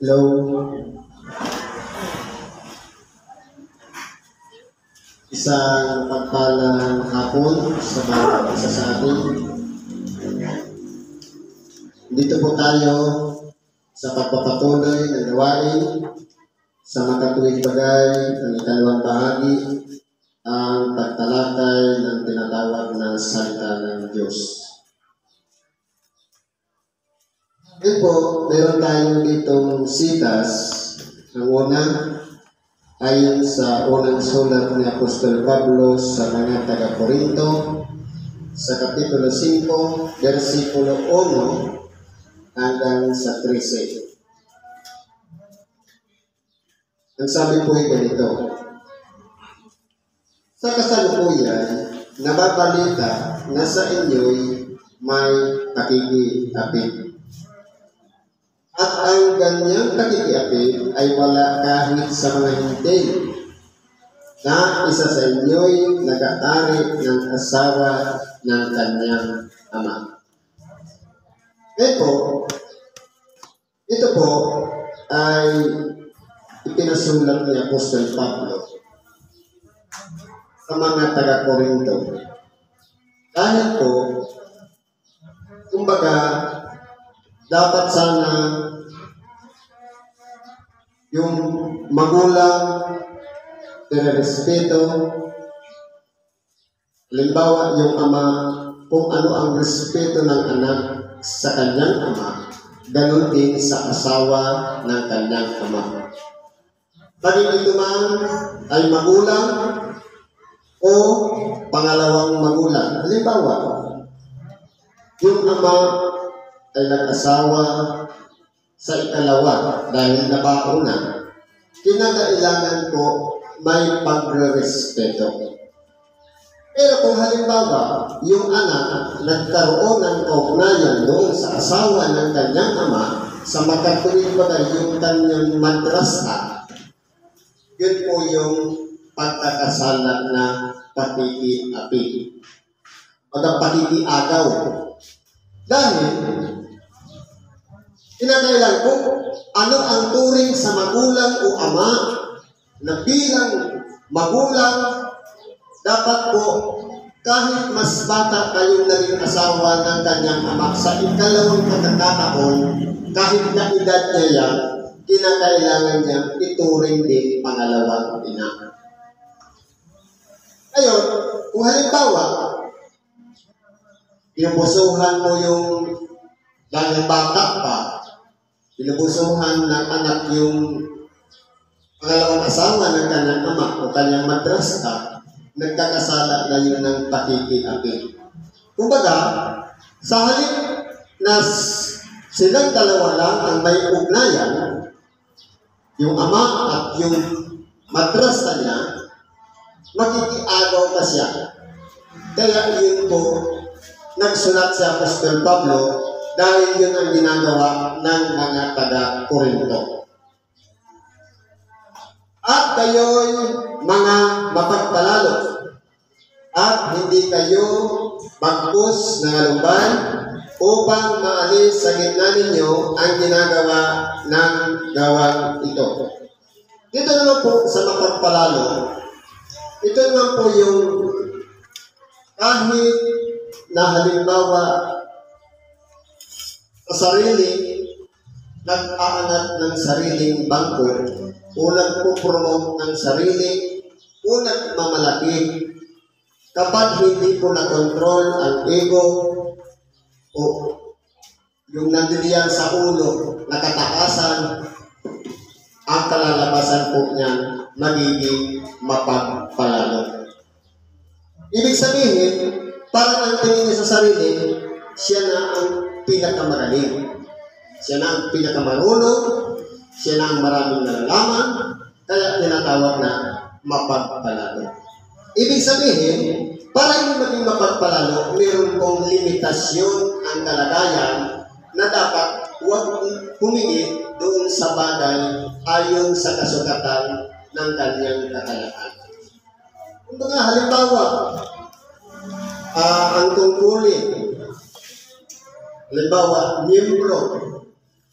Hello, isang pagpalang hapon sa bawat isa sa atin. Dito po tayo sa pagpapatuloy ng gawain sa makatuwid bagay ng ikalawang bahagi, ang pagtalakay ng tinatawag na salita ng Diyos. Ngayon po, meron tayong ditong sitas. Ang una, ayon sa unang sulat ni Apostol Pablo sa mga taga-Corinto, sa Kapitulo 5, versikulo 1 hanggang sa 13. Ang sabi po ay ganito: sa kasalukuyan, nababalita na sa inyo'y may pakikiapid. At ang ganyang pakikiapid ay wala kahit sa mga hindi na isa sa inyo'y nag-aari ng asawa ng kanyang ama. Ito po ay ipinasulat ni Apostol Pablo sa mga taga-Corinto. Dahil po, kumbaga, dapat sana yung magulang respeto. Halimbawa, yung ama, kung ano ang respeto ng anak sa kanyang ama, ganun din sa asawa ng kanyang ama. Paging ito man ay magulang o pangalawang magulang. Halimbawa, yung ama ay nag-asawa sa ikalawa dahil nabauna, kinakailangan ko may pagre-respeto. Pero kung halimbawa, yung anak nagkaroon ng kaugnayan doon sa asawa ng kanyang ama, sa makatuwid bagay yung kanyang madrasa, yun po yung pagkakasala na pakikiapid. Pakikiagaw. Dahil, kinakailangan ko ano ang turing sa magulang o ama na bilang magulang, dapat po kahit mas bata kayong naging asawa ng kanyang ama, sa ikalawang pagkakataon, kahit na edad niya yan, kinakailangan niya ituring din pangalawang ina. Ngayon, kung halimbawa, pinupusuhan mo yung dahil bata pa, pinupusuhan ng anak yung pangalawang asawa ng kanyang ama o kanyang madrasta, nagkakasala na yun ng pakikiapid. Kumbaga, sa halip na silang dalawa lang ang may ugnayan, yung ama at yung madrasta niya, makikiagaw pa siya. Kaya yun po, nagsulat si Apostol Pablo dahil yun ang ginagawa ng mga taga-Corinto. At kayo'y mga mapagpalalo at hindi kayo magpus ng alumbay upang maalis sa gitna ninyo ang ginagawa ng gawang ito. Dito naman po sa mapagpalalo, ito naman po yung kahit na halimbawa sa sarili, nag-aangat ng sariling bangko o nagpo-promote ng sarili o nagmamalaki, kapag hindi po na-control ang ego o yung nandiliyan sa ulo, nakatakasan, ang kalalabasan po niya magiging mapagpalalo. Ibig sabihin, parang ang tingin niya sa sarili, siya na ang pinakamagaling. Siya na ang pinakamarunong, siya na ang maraming nalalaman, kaya tinatawag na mapagpalalo. Ibig sabihin, para hindi maging mapagpalalo, mayroon pong limitasyon ang kalagayan na dapat huwag humigit doon sa bagay ayon sa kasukatan ng kanyang kakayaan. Kung mga halimbawa, ang tungkulin, halimbawa, miyembro.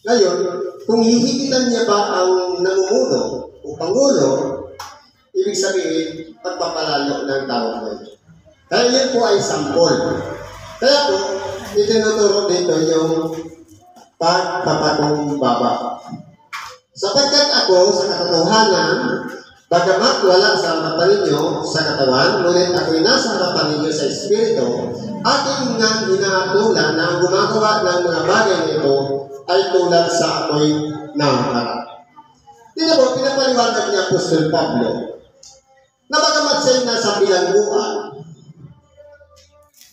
Ngayon, kung hihigitan niya ba ang namumuno o pangulo, ibig sabihin, pagpapalalo ng tao mo. Kaya yun po ay sampol. Kaya po, itinuturo dito yung pagpapakumbaba. Sapagkat ako sa katotohanan, bagamat wala sa harapan ninyo sa katawan, ngunit ako'y nasa harapan ninyo sa Espiritu, aking nga inaatulan na ang gumagawa ng mga bagay nito ay tulad sa ako'y naharap. Dito po, pinapaliwanag ni Apostol Pablo na bagamat siya'y nasa bilangguan,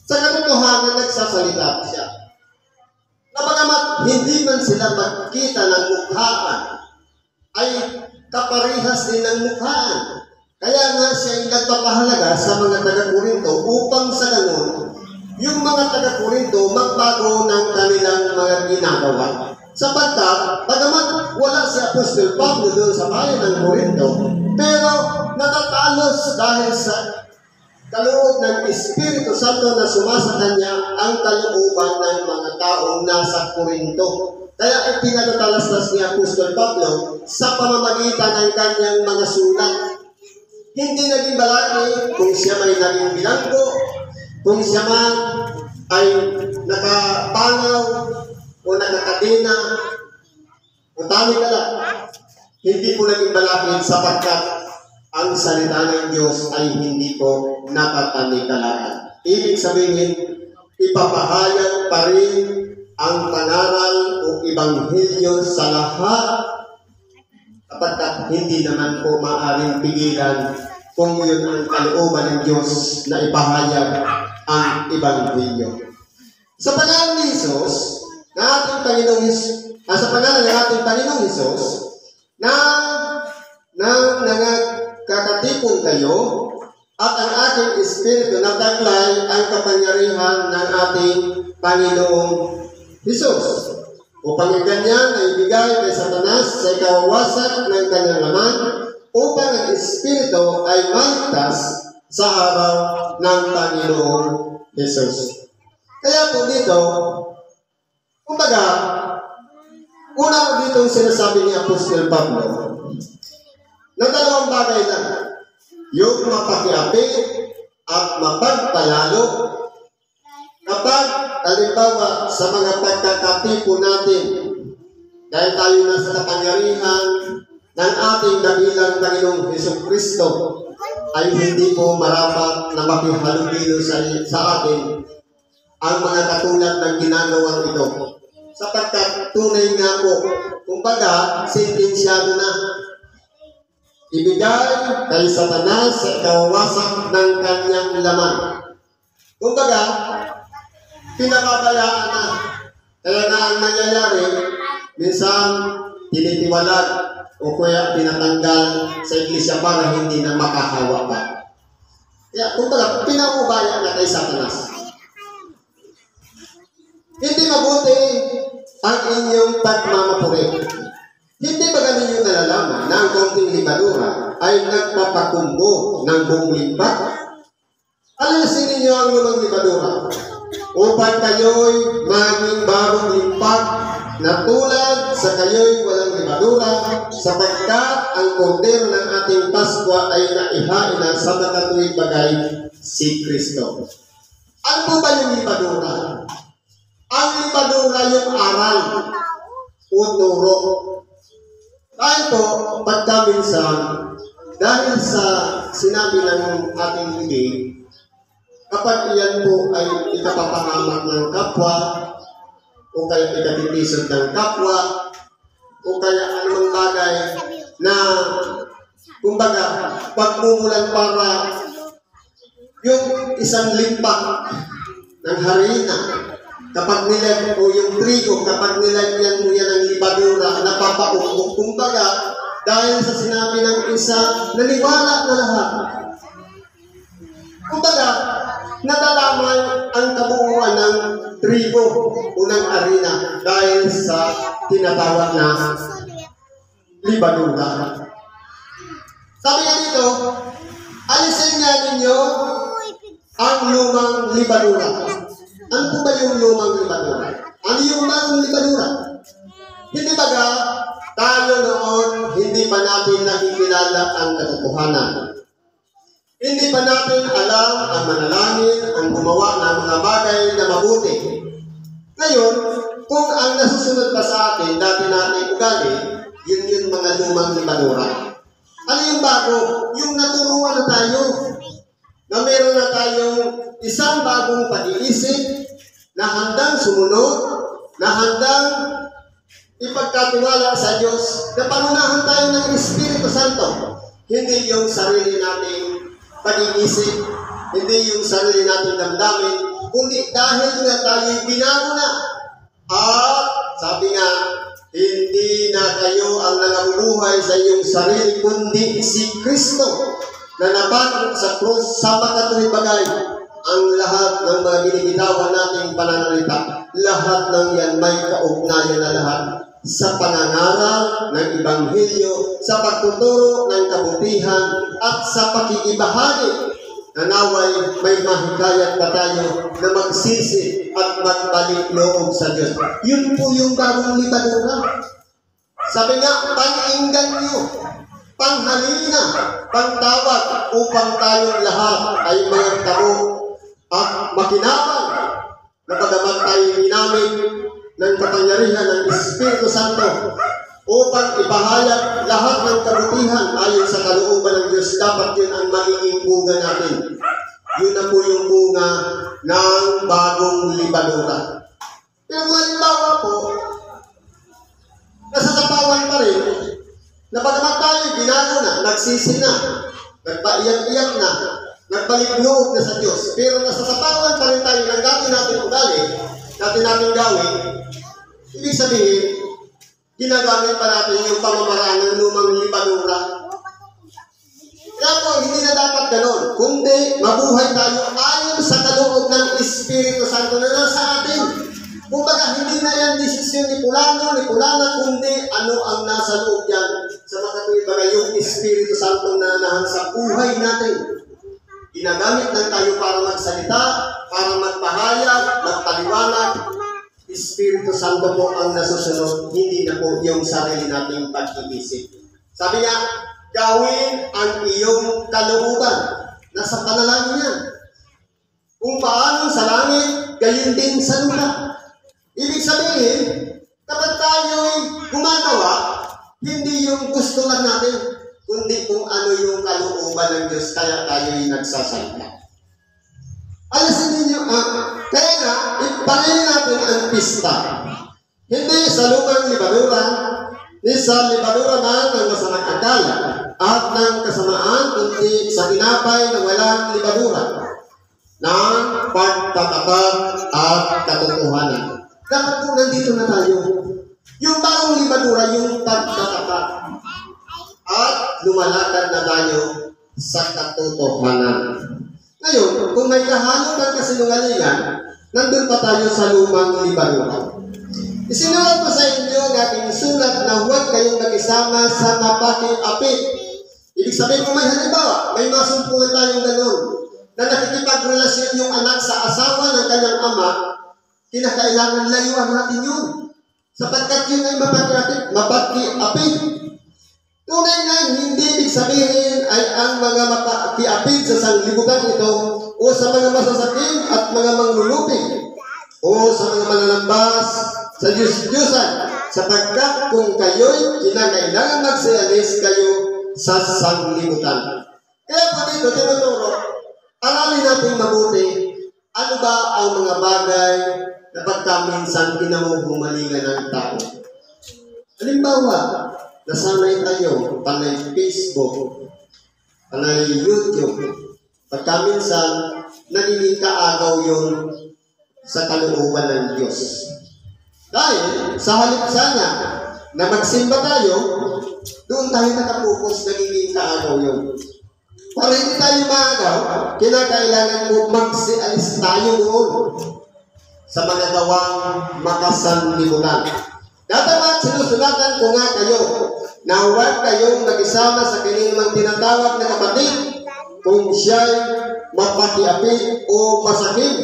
sa katotohanan nagsasalita siya. Na bagamat hindi man sila magkita ng mukhaan, ay kaparihas din ng mukhaan. Kaya nga siya'y nagpapahalaga sa mga taga-Korinto upang sa ganun, yung mga taga-Korinto magbago ng kanilang mga ginagawa. Sapagkat, bagamat wala si Apostol Pablo doon sa bayan ng Korinto, pero natatalos dahil sa kaloob ng Espiritu Santo na sumasa kanya ang kalooban ng mga taong nasa Korinto. Kaya ipinatatalastas ni Apostol Pablo sa pamamagitan ng kanyang mga sulat. Hindi naging balaki kung siya may naging bilanggo, kung siya man ay nakapangaw o nakakadena o tali ka lang. Hindi po naging balaki sapagkat ang salita ng Diyos ay hindi po nakatanikalakan. Ibig sabihin, ipapahayag pa rin ang pangaral o ibanghilyo sa lahat kapagkat hindi naman po maaaring pigilan kung yun ang kalooban ng Diyos na ipahayag ang ibanghilyo. Sa pangalan ni Jesus, na ating Panginoong sa pangalan ng ating Panginoong Jesus, na nangakatipon kayo at ang ating Espiritu na taglay ang kapangyarihan ng ating Panginoong Jesus. Upang ang ganyan ay ibigay kay Satanas sa ikawawasan ng kanyang laman upang ang Espiritu ay maligtas sa araw ng Panginoong Jesus. Kaya po dito, kumbaga, una ko dito sinasabi ni Apostol Pablo na dalawang bagay lang. Yung mapakiapi at mapagpalalo kapag halimbawa sa mga pagkakatipo natin dahil tayo nasa kapangyarihan ng ating dakilang Panginoong Jesucristo ay hindi po marapat na makihalubilo sa atin ang mga katulad ng ginagawang ito. Sapagkat tunay nga po, kumbaga, sentensyado na. Ibigay kay Satanas sa ikawawasan ng kanyang laman. Kumbaga, pinababayaan na. Kaya nga ang nangyayari, minsan tinitiwalag o kaya pinatanggal sa iglesia para hindi na makahawa pa. Kaya kumbaga, pinakubaya na kay Satanas. Hindi mabuti ang inyong pagmamapuri. Hindi ba ganin yung nalalaman na ang kaunting libadura ay nagpapakumbo ng buong limpak? Alisin ninyo ang lumang libadura upang kayo'y maging bagong limpak na tulad sa kayo'y walang libadura sapagkat ang kordero ng ating Paskwa ay naihain na sa nakatuwing bagay si Kristo. Ano po ba yung libadura? Ang libadura yung aral o turo. Dahil po, pagkaminsan, dahil sa sinabi ng ating libig, kapag iyan po ay ikapapahamak ng kapwa, o kaya ikatitisod ng kapwa, o kaya anumang bagay na, kumbaga, pagmumulan para yung isang limpak ng harina, kapag nilag o yung trigo, kapag nilagyan mo yan ng libadura, napapaumbok. Kumbaga, dahil sa sinabi ng isa, naniwala na lahat. Kumbaga, nadalamay ang kabuuan ng trigo o ng harina dahil sa tinatawag na libadura. Sabi nga dito, alisin nga ninyo ang lumang libadura. Ano po ba yung lumang libadura? Ano yung lumang libadura? Hindi baga, tayo noon, hindi pa natin nakikilala ang katotohanan. Hindi pa natin alam ang manalangin, ang gumawa ng mga bagay na mabuti. Ngayon, kung ang nasusunod pa sa atin, dati natin ugali, yun yung mga lumang libanura. Ano yung bago? Yung naturuan na tayo. Na meron na tayong isang bagong pag-iisip, na handang sumunod, na handang ipagkatiwala sa Diyos, na panunahan tayo ng Espiritu Santo. Hindi yung sarili nating pag-iisip, hindi yung sarili nating damdamin, kundi dahil na tayo binago na. At sabi nga, hindi na kayo ang nangabubuhay sa iyong sarili, kundi si Kristo na nabangon sa krus sa makatuwid bagay. Ang lahat ng mga binibitawan nating pananalita, lahat ng yan may kaugnayan na lahat sa pangangaral ng Ebanghelyo, sa pagtuturo ng kabutihan, at sa pakikibahagi. Nanaway may mahikayat pa tayo na magsisi at magbalik loob sa Diyos. Yun po yung bagong libanura. Sabi nga, pag-inggan nyo, panghalina, pangtawag, upang tayong lahat ay magtao at makinabang na pagamat tayo ginamit ng kapangyarihan ng Espiritu Santo upang ipahayag lahat ng kabutihan ayon sa kalooban ng Diyos. Dapat yun ang magiging bunga natin. Yun na po yung bunga ng bagong libanura. Pero halimbawa po, nasasapawan pa rin na pagamat tayo binago na, nagsisi na, nagpaiyak-iyak na, nagbalik loob na sa Diyos, pero nasasapawan pa rin tayo ng dati natin ugali, dati natin gawin. Ibig sabihin, ginagamit pa natin yung pamamaraan ng lumang libanura. Kaya po, hindi na dapat ganon, kundi mabuhay tayo ayon sa kaloob ng Espiritu Santo na nasa atin. Kumbaga, hindi na yan desisyon ni Pulano, ni Pulana, kundi ano ang nasa loob yan. Sa makatuwid bagay yung Espiritu Santo na nanahan sa buhay natin. Ginagamit lang tayo para magsalita, para magpahayag, magpaliwanag. Espiritu Santo po ang nasusunod, hindi na po yung sarili nating pag-iisip. Sabi nga, gawin ang iyong kalooban. Nasa panalangin yan. Kung paano sa langit, gayon din sa lupa. Ibig sabihin, kapag tayo'y gumagawa, hindi yung gusto lang natin, kundi kung ano yung kalooban ng Diyos, kaya tayo'y nagsasalita. Alisin ninyo, kaya nga, ipanin natin ang pista. Hindi sa lumang libanura, ni sa libanura na ng masamang akala, at ng kasamaan, kundi sa tinapay na walang libanura, ng pagtatapat at katotohanan. Dapat po nandito na tayo. Yung bagong libanura, yung pagtatapat. At lumalakad na tayo sa katotohanan. Ngayon, kung may kahalo ng kasinungalingan, nandun pa tayo sa lumang libanura. Isinulat ko sa inyo ang aking sulat na huwag kayong nakisama sa mapaki-apit. Ibig sabihin kung may halimbawa, may masumpungan tayong gano'n, na nakikipagrelasyon yung anak sa asawa ng kanyang ama, kinakailangan layuan natin yun. Sapagkat yun ay mapaki-apit. Tunay nga, hindi ibig sabihin ay ang mga mapaki-apit sa sanglibutan ito o sa mga masasakim at mga manglulupig o sa mga mananambas sa Diyos-Diyosan. Sapagkat kung kayo'y kinakailangan magsialis kayo sa sanglibutan. Kaya po dito, tinuturo, aralin natin mabuti ano ba ang mga bagay na pagkaminsan kinahuhumalingan ng tao. Halimbawa, nasanay tayo, panay Facebook, panay YouTube, pagkaminsan, nagiging kaagaw yun sa kalooban ng Diyos. Dahil, sa halip sana na magsimba tayo, doon tayo nakapokus, nagiging kaagaw yun. Para hindi tayo maagaw, kinakailangan mo magsialis tayo doon sa mga gawang makasanlibutan. Datamat, sinusulatan ko nga kayo na huwag kayong nag-isama sa kaninang tinatawag na kapatid kung siya'y mapakiapit o masakim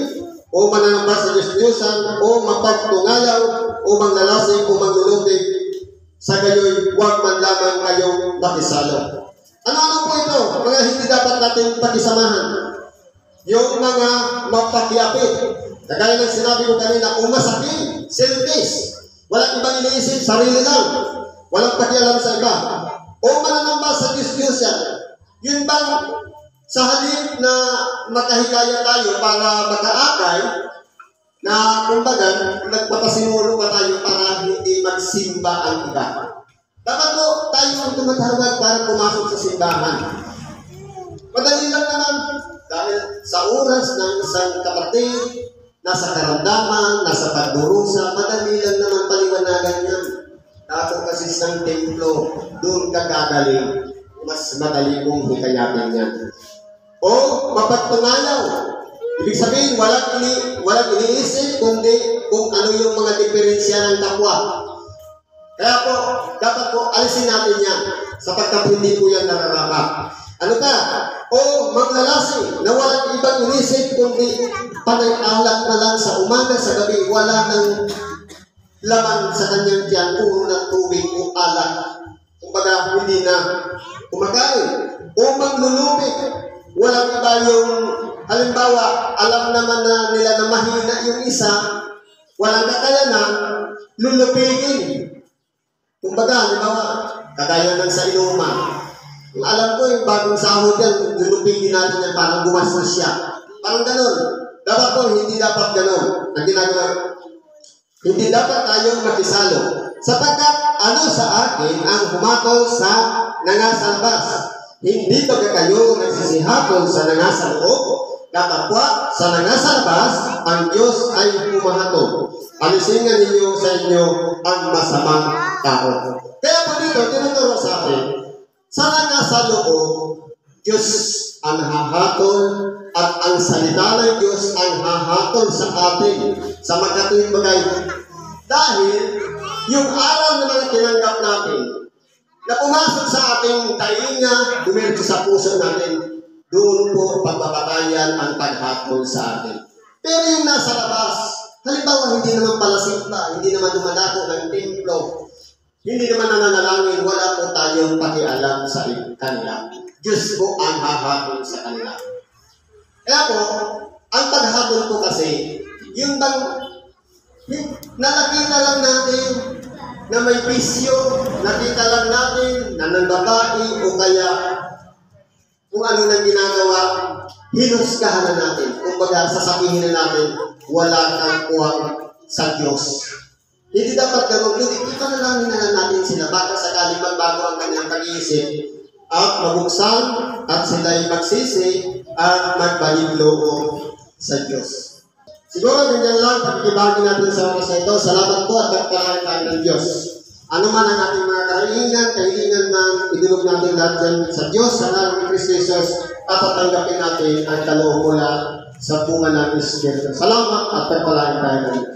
o mananambas sa Diyos-Diyosan o mapagtungalaw o manglalasing o manglulupig Sa gayoy, huwag man lamang kayong makisalo. Ano-ano po ito? Mga hindi dapat natin pakisamahan. Yung mga mapakiapit. Kagaya ng sinabi ko kanina, umasakin, selfish. Walang ibang iniisip, sarili lang. Walang pakialam sa iba. O mananamba sa Diyos yan. Yun bang sa halip na makahikaya tayo para makaakay, na kumbaga, nagpapasinuro pa tayo para hindi magsimba ang iba. Dapat po, tayo ang tumatawag para pumasok sa simbahan. Madali lang naman, dahil sa oras ng isang kapatid, nasa karamdaman, nasa pagdurusa, madali lang naman paliwanagan yan. Dapat kasi sa templo, doon ka gagaling, mas madali kong hikayatin yan. O mapagtungayaw. Ibig sabihin, walang iniisip kundi kung ano yung mga diferensya ng kapwa. Kaya po, dapat po alisin natin yan sapagkat hindi po yan nararapat. Ano ka? O maglalasi na walang ibang inisip kundi panay-alat na lang sa umaga, sa gabi, wala nang laman sa kanyang tiyan, puro ng tubig o alat. Kumbaga, hindi na kumakain. O maglulupit. Walang iba yung, halimbawa, alam naman na nila na mahina yung isa, walang kakayanan, lulupigin. Kumbaga, halimbawa, kagaya ng sa inuman. Alam ko yung bagong sahod yan, lulupigin natin yan, parang gumastos siya. Parang ganun. Dapat po, hindi dapat ganun. Ang ginagawa, hindi dapat tayong makisalo. Sapagkat, ano sa akin ang humatol sa nangasalbas? Hindi ba kayo nagsisihatol sa nangasaloob? Kapwa sa nangasalbas, ang Diyos ay humahatol. Alisin nga ninyo sa inyo ang masamang tao. Kaya po dito, tinuturo sa atin, sa nangasaloob, Diyos ang hahatol at ang salita ng Diyos ang hahatol sa atin sa magkatuwing bagay. Dahil yung aral na mga tinanggap natin na pumasok sa ating tainga, dumiretso sa puso natin, doon po pagpapatayan ang paghatol sa atin. Pero yung nasa labas, halimbawa hindi naman palasimpa, hindi naman dumadako ng templo, hindi naman nananalangin, wala po tayong pakialam sa kanila. Diyos po ang hahatol sa kanila. Kaya po, ang paghatol po kasi, yung bang nakita lang natin na may bisyo, nakita lang natin na ng babae o kaya kung ano nang ginagawa, hinuskahan na natin. Kumbaga, sasabihin na natin, wala kang kuwang sa Diyos. Hindi dapat gano'n. Hindi panalangin na natin sila baka sakali magbago ang kanyang pag-iisip at mabuksan at sila'y magsisi at magbalik loob sa Diyos. Siguro ganyan lang pagkibagi natin sa oras na ito. Salamat po at pagkalaan tayo ng Diyos. Ano man ang ating mga kahilingan na idulog natin lahat dyan sa Diyos, sa ngalan ni Kristo Jesus, at tatanggapin natin ang kaloob mula sa bunga ng Espiritu. Salamat at pagkalaan tayo ng Diyos.